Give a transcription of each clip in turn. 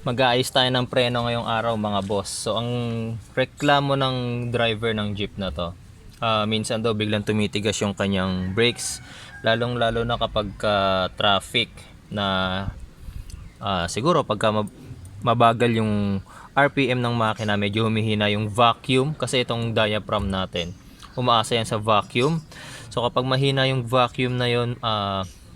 Mag-aayos tayo ng preno ngayong araw mga boss. So ang reklamo ng driver ng jeep na to, minsan daw biglang tumitigas yung kanyang brakes, lalong lalo na kapag traffic na siguro pagka mabagal yung RPM ng makina, medyo humihina yung vacuum kasi itong diaphragm natin umaasa yan sa vacuum. So kapag mahina yung vacuum na yun,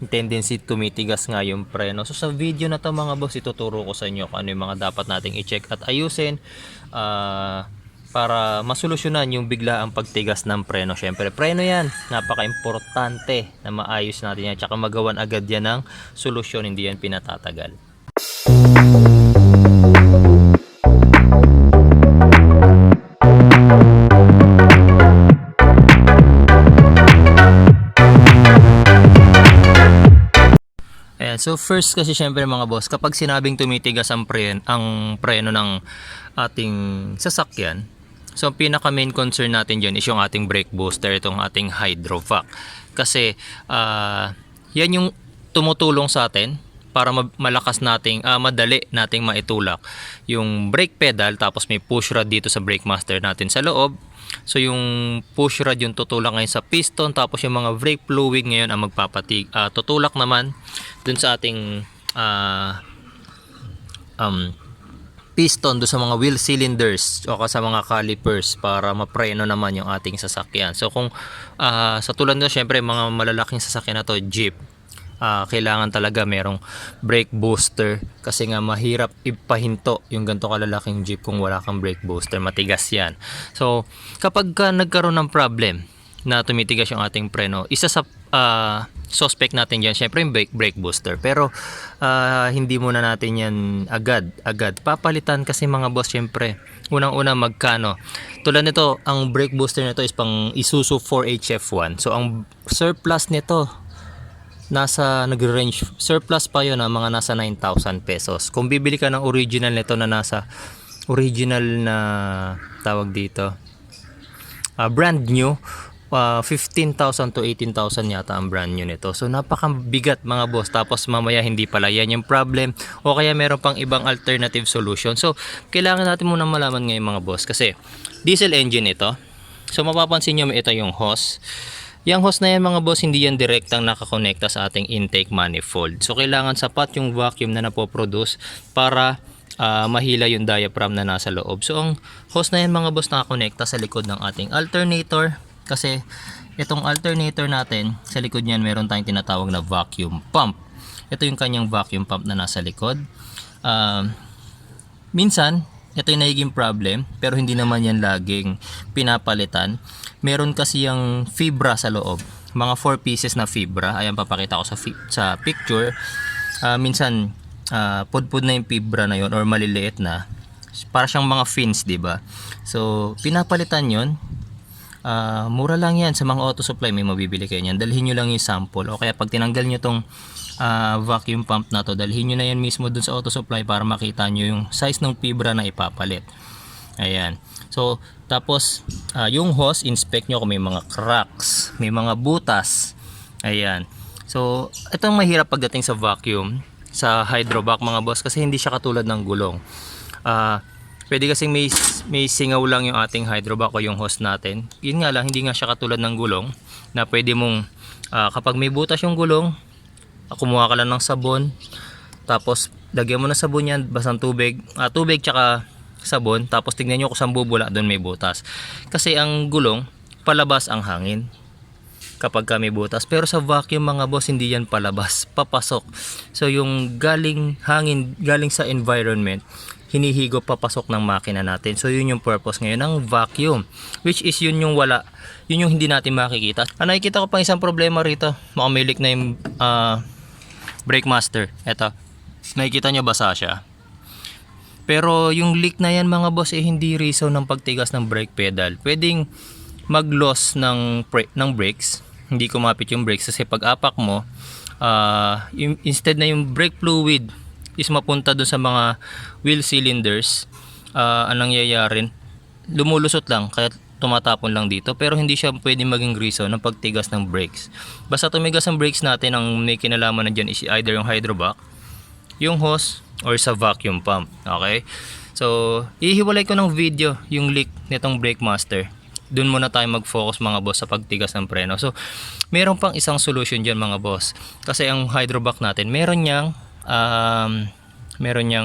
tendency tumitigas nga yung preno. So sa video na to mga boss, ituturo ko sa inyo kung ano yung mga dapat nating i-check at ayusin para masolusyonan yung biglaang pagtigas ng preno. Syempre preno yan, napaka-importante na maayos natin yan, tsaka magawan agad yan ng solusyon, hindi yan pinatatagal. So first kasi syempre mga boss, kapag sinabing tumitigas ang preno ng ating sasakyan, so ang pinaka main concern natin dyan is yung ating brake booster, itong ating hydrovac. Kasi yan yung tumutulong sa atin para malakas nating, madali nating maitulak yung brake pedal, tapos may push rod dito sa brake master natin sa loob. So yung push rod yung tutulak ngayon sa piston, tapos yung mga brake fluid ngayon ang tutulak naman dun sa ating piston, dun sa mga wheel cylinders o sa mga calipers para mapreno naman yung ating sasakyan. So kung sa tulad nito, syempre mga malalaking sasakyan na to, jeep, kailangan talaga merong brake booster kasi nga mahirap ipahinto yung ganito kalalaking jeep kung wala kang brake booster, matigas yan. So kapag nagkaroon ng problem na tumitigas yung ating preno, isa sa suspect natin dyan syempre yung brake booster, pero hindi muna natin yan agad papalitan kasi mga boss, syempre unang-una magkano. Tulad nito, ang brake booster nito is pang Isuzu 4HF1, so ang surplus nito nasa nag-range, surplus pa yun, mga nasa 9,000 pesos. Kung bibili ka ng original nito na nasa original na tawag dito, brand new, 15,000 to 18,000 yata ang brand new nito. So napakabigat mga boss, tapos mamaya hindi pala yan yung problem, o kaya meron pang ibang alternative solution. So kailangan natin muna malaman ngayon mga boss, kasi diesel engine ito. So mapapansin nyo, ito yung hose. Yung hose na yan mga boss, hindi yan direktang nakakonekta sa ating intake manifold. So kailangan sapat yung vacuum na napoproduce para mahila yung diaphragm na nasa loob. So ang hose na yan mga boss nakakonekta sa likod ng ating alternator, kasi itong alternator natin, sa likod niyan meron tayong tinatawag na vacuum pump. Ito yung kanyang vacuum pump na nasa likod. Minsan ito yung nagiging problem, pero hindi naman yan laging pinapalitan. Meron kasi yung fibra sa loob, mga 4 pieces na fibra. Ayan, papakita ko sa picture. Minsan pudpud na yung fibra na yon, or maliliit na, para siyang mga fins, diba? So pinapalitan yon. Mura lang yan sa mga auto supply, may mabibili kayo yan. Dalhin nyo lang yung sample, o kaya pag tinanggal nyo tong vacuum pump na to, dalhin nyo na yan mismo dun sa auto supply para makita nyo yung size ng fibra na ipapalit. Ayan. So tapos yung hose, inspect nyo kung may mga cracks, may mga butas. Ayan. So itong mahirap pagdating sa vacuum, sa hydrovac mga boss, kasi hindi siya katulad ng gulong. Pwede kasing may singaw lang yung ating hydrovac o yung hose natin. Yun nga lang, hindi nga siya katulad ng gulong na pwede mong kapag may butas yung gulong, kumuha ka lang ng sabon, tapos lagyan mo na sabon yan, basang tubig tsaka sabon, tapos tignan nyo kung saan bubula, doon may butas. Kasi ang gulong, palabas ang hangin kapag may butas, pero sa vacuum mga boss, hindi yan palabas, papasok. So yung hangin galing sa environment, hinihigop papasok ng makina natin. So yun yung purpose ngayon ng vacuum, which is yun yung hindi natin makikita. Nakikita ko pang isang problema rito, makamilik na yung brake master. Eto, nakikita nyo, basa siya. Pero yung leak na yan mga boss, hindi reason ng pagtigas ng brake pedal. Pwedeng mag-loss ng brakes, hindi kumapit yung brakes, kasi pag apak mo, instead na yung brake fluid is mapunta doon sa mga wheel cylinders, anong nangyayari, lumulusot lang, kaya tumatapon lang dito, pero hindi siya pwedeng maging reason ng pagtigas ng brakes. Basta tumigas ang brakes natin, ang may kinalaman na dyan is either yung hydrovac, yung hose, or sa vacuum pump. Okay? So, ihiwalay ko ng video yung leak nitong brake master. Doon muna tayo mag-focus mga boss sa pagtigas ng preno. So, meron pang isang solution dyan mga boss. Kasi ang hydrovac natin, meron niyang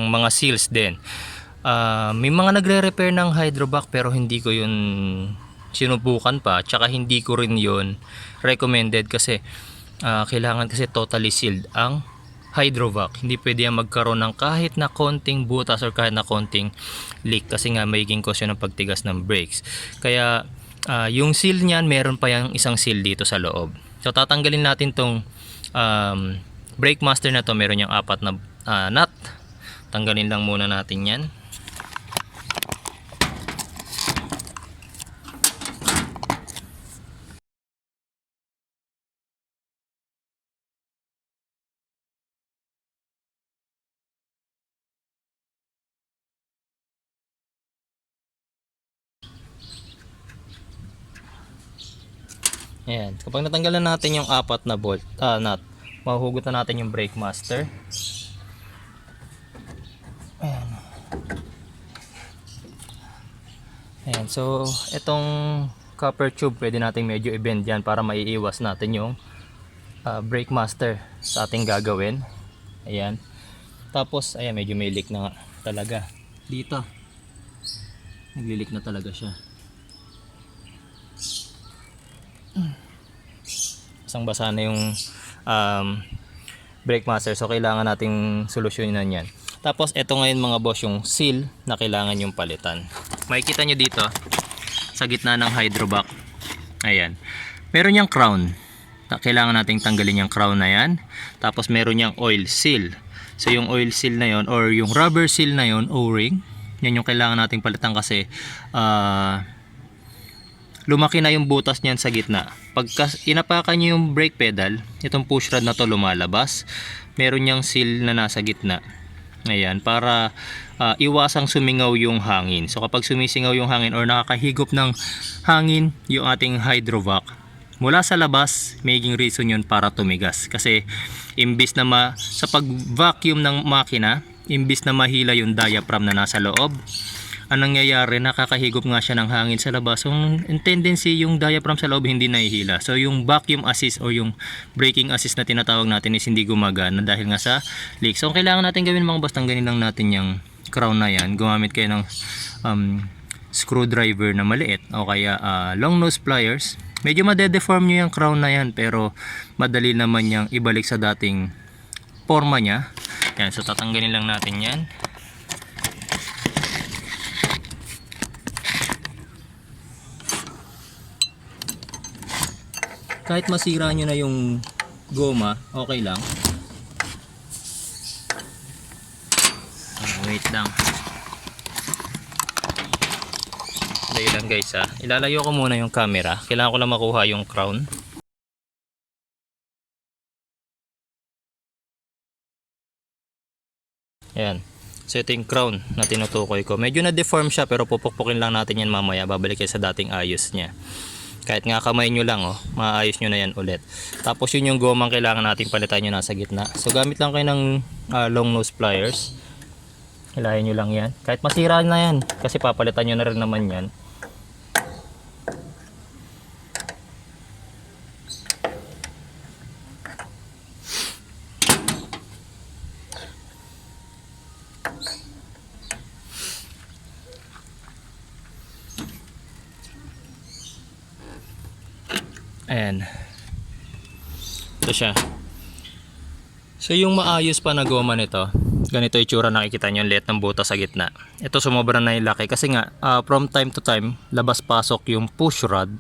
mga seals din. May mga nagre-repair ng hydrovac pero hindi ko yun sinubukan pa. Tsaka hindi ko rin yun recommended kasi kailangan kasi totally sealed ang hydrovac. Hindi pwede yan magkaroon ng kahit na konting butas or kahit na konting leak kasi nga magiging cause yun ng pagtigas ng brakes. Kaya yung seal niyan, meron pa yung isang seal dito sa loob. So tatanggalin natin tong brake master na to. Meron yung 4 na nut. Tanggalin lang muna natin yan. Ayan. Kapag natanggalan natin yung 4 na bolt, nut, mahuhugot na natin yung brake master. Ayan. Ayan. So, itong copper tube, pwede natin medyo i-bend yan para maiiwas natin yung brake master sa ating gagawin. Ayan. Tapos, ayan, medyo may leak na talaga. Dito. Nagli-leak na talaga siya. Basang-basa na yung brake master, so kailangan nating solusyonan yan. Tapos ito ngayon mga boss, yung seal na kailangan yung palitan. Makikita nyo dito sa gitna ng hydrovac, ayan, meron yung crown. Kailangan nating tanggalin yung crown na yan. Tapos meron yung oil seal. So yung oil seal na yon or yung rubber seal na yon, O-ring, yan yung kailangan nating palitan kasi lumaki na yung butas niyan sa gitna. Pagka inapakan nyo yung brake pedal, itong push rod na to lumalabas. Meron niyang seal na nasa gitna. Ayan, para iwasang sumingaw yung hangin. So kapag sumisingaw yung hangin or nakakahigop ng hangin yung ating hydrovac, mula sa labas, maging reason yun para tumigas. Kasi imbis na sa pag-vacuum ng makina, imbis na mahila yung diaphragm na nasa loob, ang nangyayari, nakakahigop nga siya ng hangin sa labas. So, in tendency, yung diaphragm sa loob hindi nahihila. So, yung vacuum assist o yung braking assist na tinatawag natin is hindi gumagana dahil nga sa leak. So, ang kailangan natin gawin mga boss, tanggalin lang natin yung crown na yan. Gumamit kayo ng screwdriver na maliit o kaya long nose pliers. Medyo madedeform nyo yung crown na yan pero madali naman yung ibalik sa dating forma nya. Yan, so tatanggalin lang natin yan. Kahit masira nyo na yung goma, okay lang. Wait lang. Dahil lang guys ilalayo ko muna yung camera. Kailangan ko lang makuha yung crown. Ayan. So ito yung crown na tinutukoy ko. Medyo na-deform siya pero pupukpukin lang natin yan mamaya. Babalik kayo sa dating ayos niya. Kahit nga kamay nyo lang, maayos nyo na yan ulit. Tapos yun yung gomang kailangan natin palitan nyo nasa gitna. So gamit lang kayo ng long nose pliers. Hilahin nyo lang yan. Kahit masira na yan, kasi papalitan nyo na rin naman yan. Ayan. Ito siya. So yung maayos pa na goma nito, ganito itsura, nakikita nyo yung liit ng butas sa gitna. Ito sumobra na yung laki kasi nga from time to time labas-pasok yung push rod.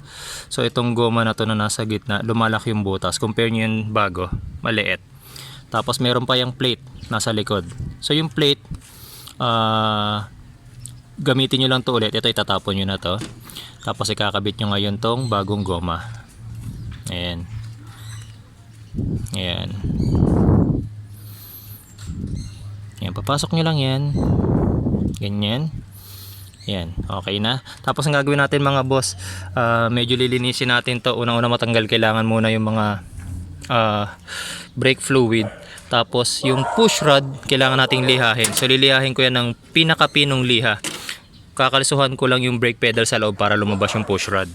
So itong goma na to na nasa gitna, lumalaki yung butas. Compare nyo yung bago, maliit. Tapos meron pa yung plate nasa likod. So yung plate, gamitin nyo lang to ulit. Ito itatapon nyo na to. Tapos ikakabit nyo ngayon tong bagong goma. Ayan. Ayan. Ayan, papasok nyo lang yan. Ganyan. Ayan, okay na. Tapos ang gagawin natin mga boss, medyo lilinisin natin to. Unang-una matanggal, kailangan muna yung mga brake fluid Tapos yung push rod, kailangan nating lihahin. So lilihahin ko yan ng pinakapinong liha. Kakalisuhan ko lang yung brake pedal sa loob para lumabas yung push rod.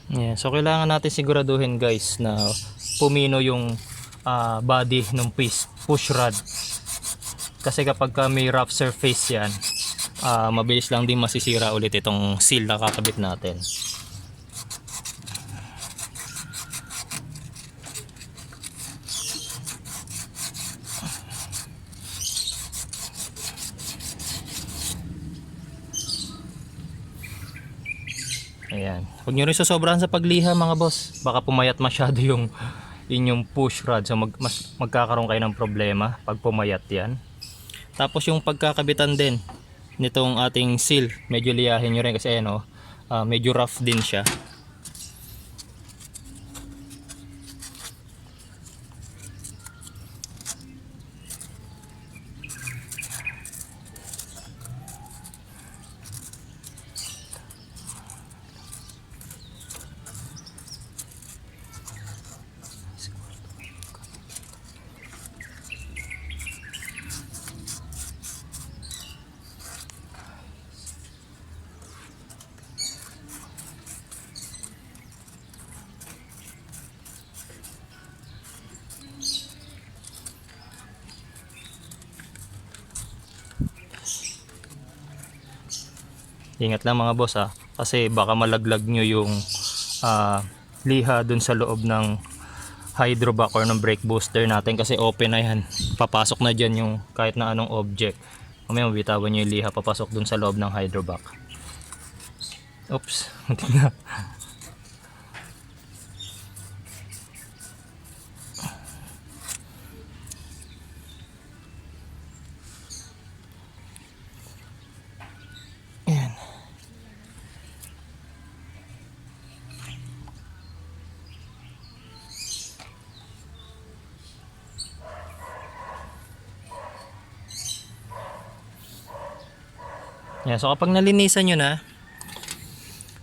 Yeah, so kailangan natin siguraduhin guys na pumino yung body ng push rod. Kasi kapag may rough surface yan, mabilis lang din masisira ulit itong seal na kakabit natin. Ayan. Huwag nyo rin susobrahan sa pagliha mga boss. Baka pumayat masyado yung inyong push rod. So magkakaroon kayo ng problema pag pumayat yan. Tapos yung pagkakabitan din nitong ating seal, medyo liyahin nyo rin kasi ayan, medyo rough din siya. Ingat lang mga boss kasi baka malaglag nyo yung liha dun sa loob ng hydrovac or ng brake booster natin kasi open na yan. Papasok na dyan yung kahit na anong object. Mamaya mabitawan nyo yung liha, papasok dun sa loob ng hydrovac. Oops, muntik na. Yan, so kapag nalinisan nyo na,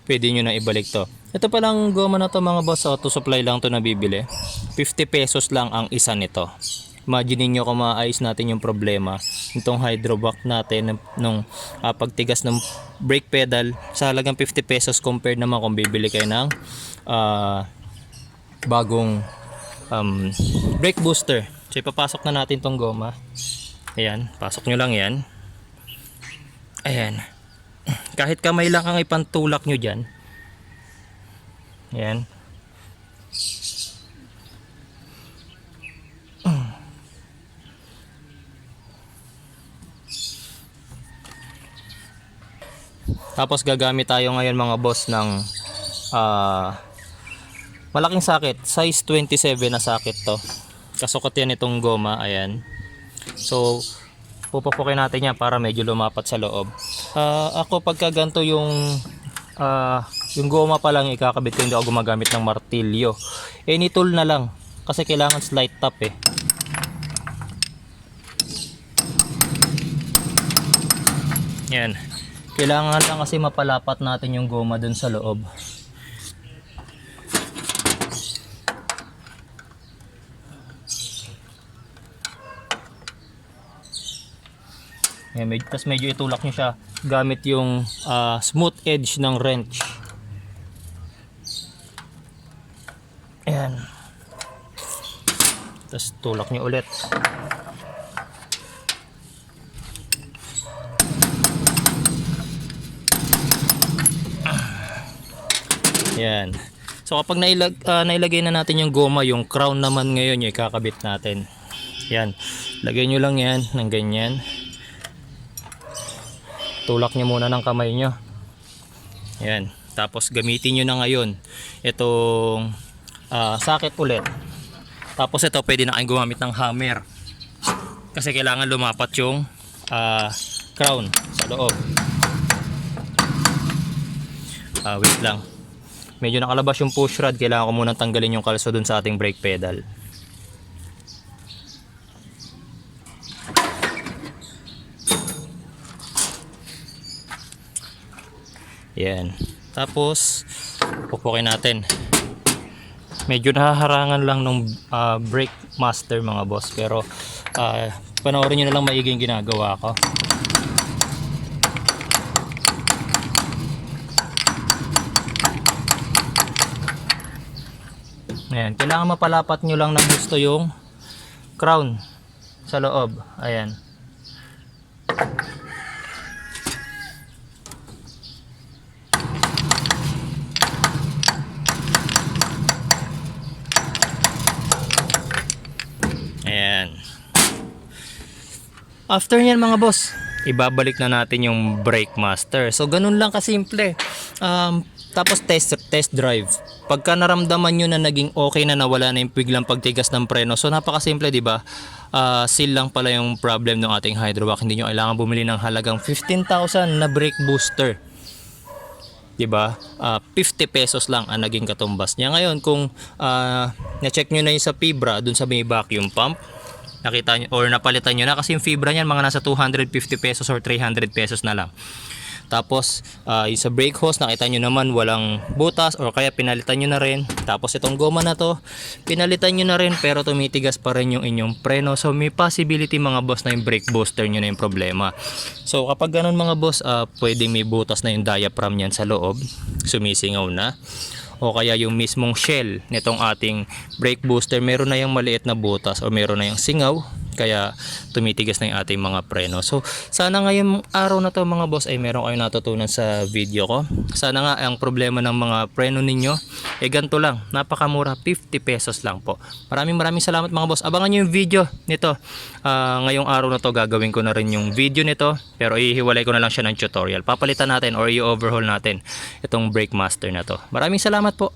pwede nyo na ibalik to. Ito palang goma na to mga boss, auto supply lang to nabibili. 50 pesos lang ang isa nito. Imagine nyo kung maayos natin yung problema nitong hydrovac natin nung pagtigas ng brake pedal sa halagang 50 pesos compared naman kung bibili kayo ng bagong brake booster. So ipapasok na natin tong goma. Ayan, pasok nyo lang yan. Ayan. Kahit kamay lang ang ipantulak nyo dyan. Ayan. Tapos gagamit tayo ngayon mga boss ng malaking socket. Size 27 na socket to. Kasukot yan itong goma. Ayan. So pupupukin natin yan para medyo lumapat sa loob. Ako pagka ganito yung goma pa lang ikakabit ko, hindi ako gumagamit ng martilyo. Any tool na lang kasi kailangan slight tap eh. Yan. Kailangan lang kasi mapalapat natin yung goma dun sa loob. Yan, tapos medyo itulak nyo siya gamit yung smooth edge ng wrench. Ayan. Tapos tulak nyo ulit. Ayan. So kapag nailagay na natin yung goma, yung crown naman ngayon yung ikakabit natin. Ayan. Lagay nyo lang yan ng ganyan. Tulak nyo muna ng kamay nyo. Ayan. Tapos gamitin nyo na ngayon itong socket ulit. Tapos ito pwede na kayong gumamit ng hammer. Kasi kailangan lumapat yung crown sa loob. Wait lang. medyo nakalabas yung push rod, kailangan ko munang tanggalin yung kalso dun sa ating brake pedal. Yan. Tapos pupukin natin. Medyo nahaharangan lang ng brake master mga boss, pero panoorin nyo na lang maigi yung ginagawa ko. Ayan, kailangan mapalapat nyo lang ng gusto yung crown sa loob. Ayan. Ayan. After nyan mga boss, ibabalik na natin yung brake master. So ganun lang kasimple. Tapos test drive. Pagka naramdaman nyo na naging okay na, nawala na yung biglang pagtigas ng preno. So napakasimple, di ba? Seal lang pala yung problem ng ating hydrovac. Hindi nyo kailangan bumili ng halagang 15,000 na brake booster. Diba? 50 pesos lang ang naging katumbas niya. Ngayon kung na-check nyo na yung sa fibra dun sa may vacuum pump, nakita nyo or napalitan nyo na, kasi yung fibra niyan mga nasa 250 pesos or 300 pesos na lang. Tapos yung sa brake hose, nakita nyo naman walang butas or kaya pinalitan nyo na rin. Tapos itong goma na to, pinalitan nyo na rin pero tumitigas pa rin yung inyong preno. So may possibility mga boss na yung brake booster nyo na yung problema. So kapag ganun mga boss, pwedeng may butas na yung diaphragm nyan sa loob, sumisingaw na. O kaya yung mismong shell nitong ating brake booster, meron na yung maliit na butas o meron na yung singaw, kaya tumitigas na yung ating mga preno. So sana ngayong araw na to mga boss ay meron kayong natutunan sa video ko. Sana nga ang problema ng mga preno ninyo ganito lang, napakamura, 50 pesos lang po. Maraming salamat mga boss. Abangan nyo yung video nito. Ngayong araw na to gagawin ko na rin yung video nito, pero ihiwalay ko na lang siya ng tutorial. Papalitan natin or i-overhaul natin itong brake master na to. Maraming salamat po.